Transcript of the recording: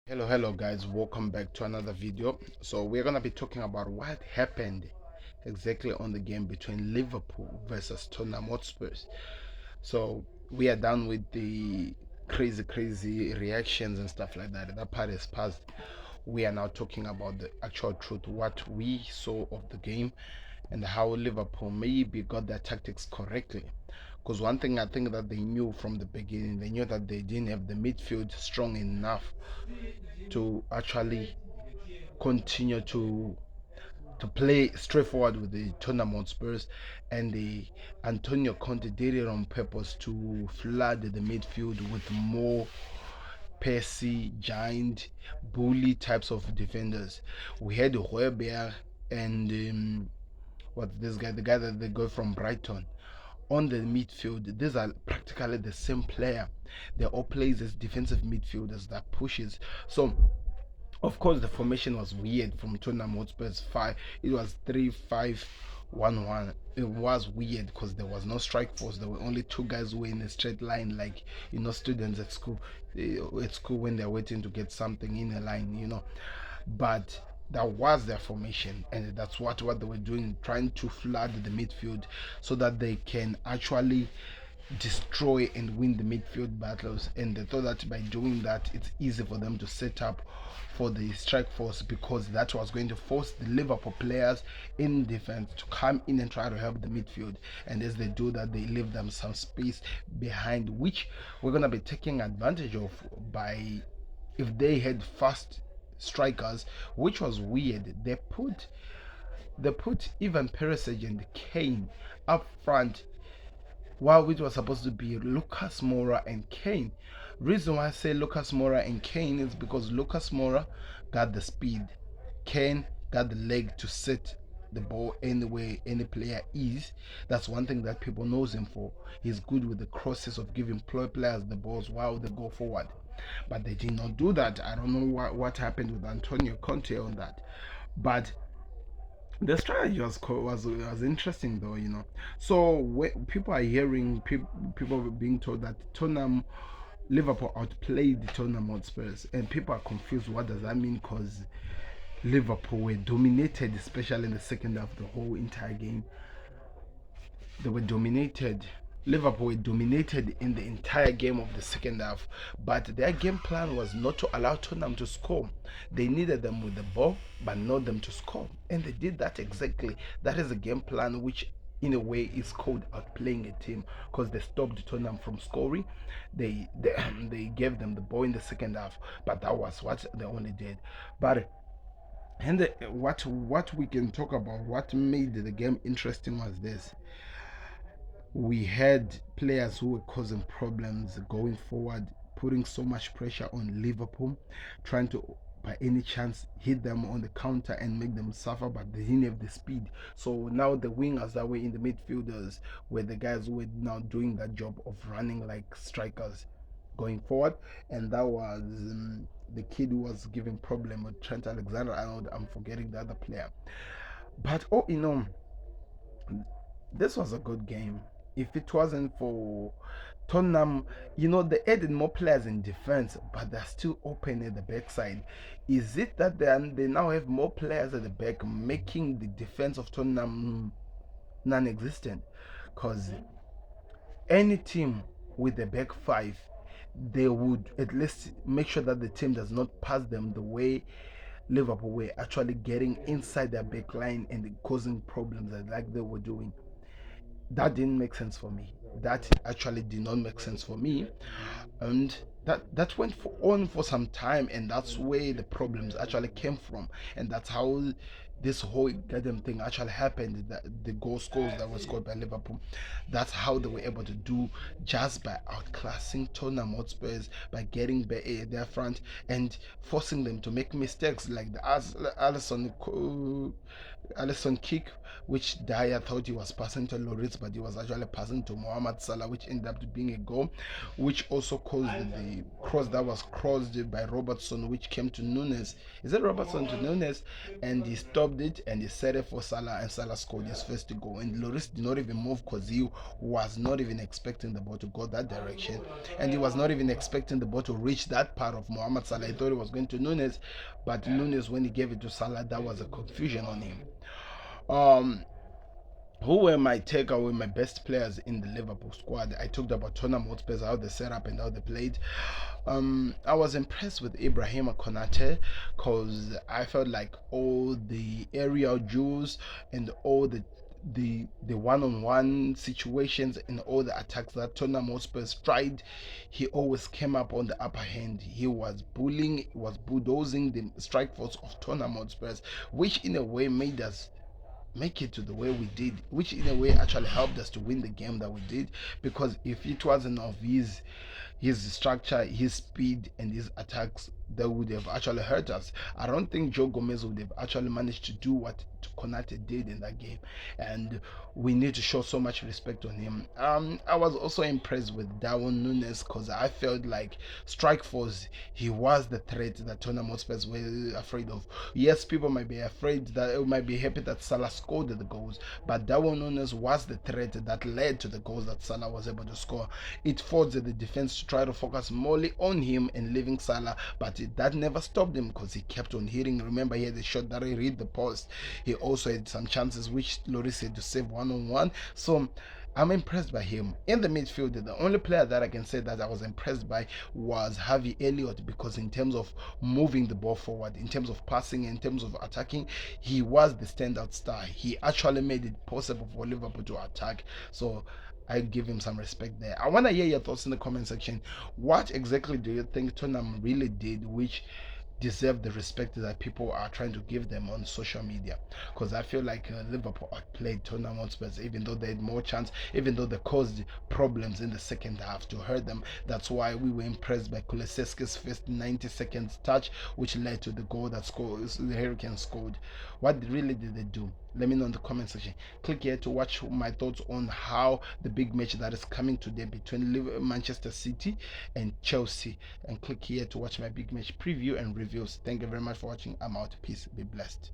Hello guys, welcome back to another video. So we're gonna be talking about what happened exactly on the game between Liverpool versus Tottenham Hotspurs. So we are done with the crazy reactions and stuff like that. That part is past. We are now talking about the actual truth, what we saw of the game and how Liverpool maybe got their tactics correctly. Because one thing I think that they knew from the beginning, they knew that they didn't have the midfield strong enough to actually continue to play straightforward with the tournament Spurs, and the Antonio Conte did it on purpose to flood the midfield with more Percy, giant, bully types of defenders. We had Hueber and what's this guy, the guy that they got from Brighton on the midfield. These are practically the same player. They all plays as defensive midfielders that pushes. So of course, the formation was weird from Tottenham Hotspur's 5. It was 3-5-1-1. It was weird because there was no strike force. There were only two guys who were in a straight line, like students at school. At school when they're waiting to get something in a line. But that was their formation, and that's what they were doing, trying to flood the midfield so that they can actually destroy and win the midfield battles. And they thought that by doing that, it's easy for them to set up for the strike force, because that was going to force the Liverpool players in defense to come in and try to help the midfield. And as they do that, they leave them some space behind, which we're going to be taking advantage of by, if they had fast strikers, which was weird. They put even Perisic and Kane up front, while it was supposed to be Lucas Moura and Kane. Reason why I say Lucas Moura and Kane is because Lucas Moura got the speed, Kane got the leg to set the ball anywhere any player is. That's one thing that people knows him for. He's good with the crosses of giving players the balls while they go forward. But they did not do that. I don't know what happened with Antonio Conte on that. But the strategy was interesting though. So people are hearing people being told that Tottenham Liverpool outplayed the Tottenham Hotspurs, and people are confused. What does that mean? Because Liverpool were dominated, especially in the second half, the whole entire game. They were dominated. Liverpool were dominated in the entire game of the second half, but their game plan was not to allow Tottenham to score. They needed them with the ball, but not them to score, and they did that exactly. That is a game plan which, in a way, is called outplaying a team, because they stopped Tottenham from scoring. They gave them the ball in the second half, but that was what they only did. But what we can talk about, what made the game interesting was this: we had players who were causing problems going forward, putting so much pressure on Liverpool, trying to by any chance hit them on the counter and make them suffer, but they didn't have the speed. So now the wingers that were in the midfielders were the guys who were now doing that job of running like strikers going forward, and that was the kid who was giving problem with Trent Alexander-Arnold. I'm forgetting the other player, but this was a good game. If it wasn't for Tottenham, they added more players in defense, but they're still open at the backside. Is it that they now have more players at the back, making the defense of Tottenham non-existent? Because any team with a back five, they would at least make sure that the team does not pass them the way Liverpool were actually getting inside their back line and causing problems like they were doing. That didn't make sense for me. That actually did not make sense for me, and that went on for some time, and that's where the problems actually came from, and that's how this whole goddamn thing actually happened. The goal scores that were scored by Liverpool, that's how they were able to do, just by outclassing Tottenham Hotspurs, by getting their front and forcing them to make mistakes like the Allison kick, which Dyer thought he was passing to Lloris, but he was actually passing to Mohamed Salah, which ended up being a goal, which also caused the cross that was crossed by Robertson, which came to Nunes. Is it Robertson to Nunes? And he stopped stopped it and he set it for Salah, and Salah scored his first goal. And Lloris did not even move because he was not even expecting the ball to go that direction, and he was not even expecting the ball to reach that part of Mohamed Salah. He thought it was going to Nunes, but Nunes, when he gave it to Salah, that was a confusion on him. Um, who were my takeaway, my best players in the Liverpool squad? I talked about Tottenham Hotspur, how they set up and how they played. I was impressed with Ibrahima Konate because I felt like all the aerial duels and all the one-on-one situations and all the attacks that Tottenham Hotspur tried, he always came up on the upper hand. He was bullying, he was bulldozing the strike force of Tottenham Hotspur, which in a way made us make it to the way we did, which in a way actually helped us to win the game that we did. Because if it wasn't of his structure, his speed, and his attacks, that would have actually hurt us. I don't think Joe Gomez would have actually managed to do what Konate did in that game, and we need to show so much respect on him. I was also impressed with Darwin Nunes because I felt like strike force, he was the threat that Tottenham Hotspur were afraid of. Yes, people might be afraid that might be happy that Salah scored the goals, but Darwin Nunes was the threat that led to the goals that Salah was able to score. It forced the defense to try to focus more on him and leaving Salah, but that never stopped him because he kept on hitting. Remember, he had a shot that he hit the post. He also had some chances which Lloris had to save one-on-one. So I'm impressed by him. In the midfield, the only player that I can say that I was impressed by was Harvey Elliott, because in terms of moving the ball forward, in terms of passing, in terms of attacking, he was the standout star. He actually made it possible for Liverpool to attack. So I give him some respect there. I want to hear your thoughts in the comment section. What exactly do you think Tottenham really did which deserve the respect that people are trying to give them on social media? Because I feel like Liverpool outplayed Tottenham Hotspur, even though they had more chance, even though they caused problems in the second half to hurt them. That's why we were impressed by Kulusevski's first 90 seconds touch, which led to the goal that the Hurricanes scored. What really did they do? Let me know in the comment section. Click here to watch my thoughts on how the big match that is coming today between Manchester City and Chelsea, and click here to watch my big match preview and reviews. Thank you very much for watching. I'm out. Peace. Be blessed.